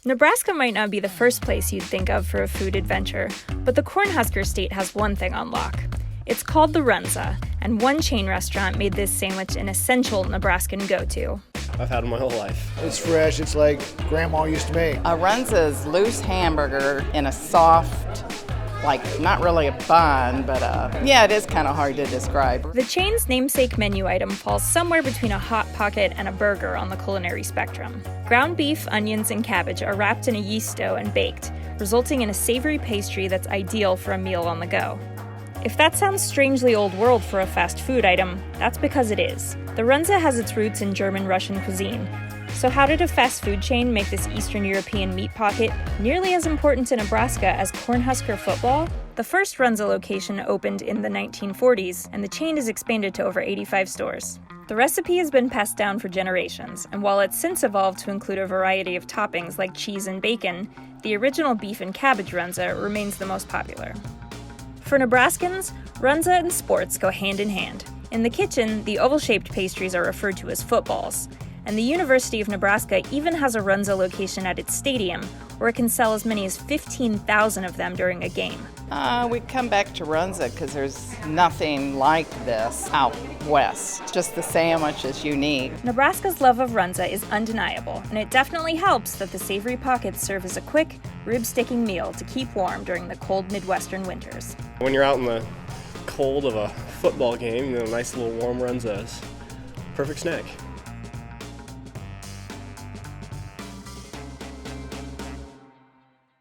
Nebraska might not be the first place you'd think of for a food adventure, but the Cornhusker State has one thing on lock. It's called the Runza, and one chain restaurant made this sandwich an essential Nebraskan go-to. I've had it my whole life. It's fresh. It's like Grandma used to make. A Runza's loose hamburger in a soft, not really a bun, but yeah, it is kind of hard to describe. The chain's namesake menu item falls somewhere between a Hot Pocket and a burger on the culinary spectrum. Ground beef, onions, and cabbage are wrapped in a yeast dough and baked, resulting in a savory pastry that's ideal for a meal on the go. If that sounds strangely old world for a fast food item, that's because it is. The Runza has its roots in German-Russian cuisine. So how did a fast food chain make this Eastern European meat pocket nearly as important to Nebraska as Cornhusker football? The first Runza location opened in the 1940s, and the chain has expanded to over 85 stores. The recipe has been passed down for generations, and while it's since evolved to include a variety of toppings like cheese and bacon, the original beef and cabbage Runza remains the most popular. For Nebraskans, Runza and sports go hand in hand. In the kitchen, the oval-shaped pastries are referred to as footballs, and the University of Nebraska even has a Runza location at its stadium, where it can sell as many as 15,000 of them during a game. We come back to Runza because there's nothing like this out west. Just the sandwich is unique. Nebraska's love of Runza is undeniable, and it definitely helps that the savory pockets serve as a quick, rib-sticking meal to keep warm during the cold Midwestern winters. When you're out in the cold of a football game, a nice little warm Runza is perfect snack.